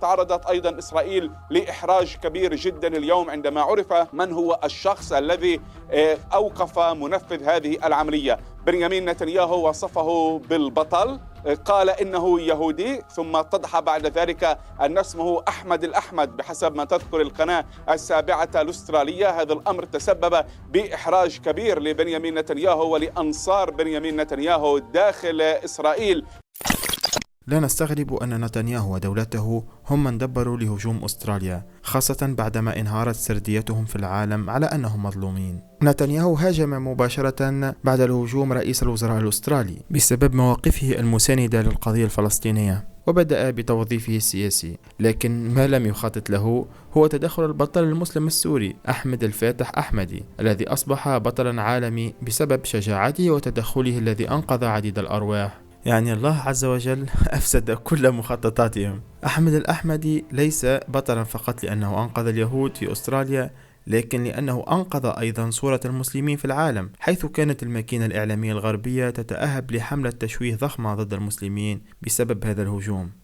تعرضت أيضا إسرائيل لإحراج كبير جدا اليوم عندما عرف من هو الشخص الذي أوقف منفذ هذه العملية. بنيامين نتنياهو وصفه بالبطل، قال إنه يهودي، ثم اتضح بعد ذلك أن اسمه أحمد الأحمد بحسب ما تذكر القناة السابعة الأسترالية. هذا الأمر تسبب بإحراج كبير لبنيامين نتنياهو ولأنصار بنيامين نتنياهو داخل إسرائيل. لا نستغرب أن نتنياهو ودولته هم من دبروا لهجوم أستراليا، خاصة بعدما انهارت سرديتهم في العالم على أنهم مظلومين. نتنياهو هاجم مباشرة بعد الهجوم رئيس الوزراء الأسترالي بسبب مواقفه المساندة للقضية الفلسطينية، وبدأ بتوظيفه السياسي، لكن ما لم يخطط له هو تدخل البطل المسلم السوري أحمد الفاتح أحمدي، الذي أصبح بطلا عالمي بسبب شجاعته وتدخله الذي أنقذ عديد الأرواح. يعني الله عز وجل أفسد كل مخططاتهم. أحمد الأحمدي ليس بطلا فقط لأنه أنقذ اليهود في أستراليا، لكن لأنه أنقذ أيضا صورة المسلمين في العالم، حيث كانت الماكينة الإعلامية الغربية تتأهب لحملة تشويه ضخمة ضد المسلمين بسبب هذا الهجوم.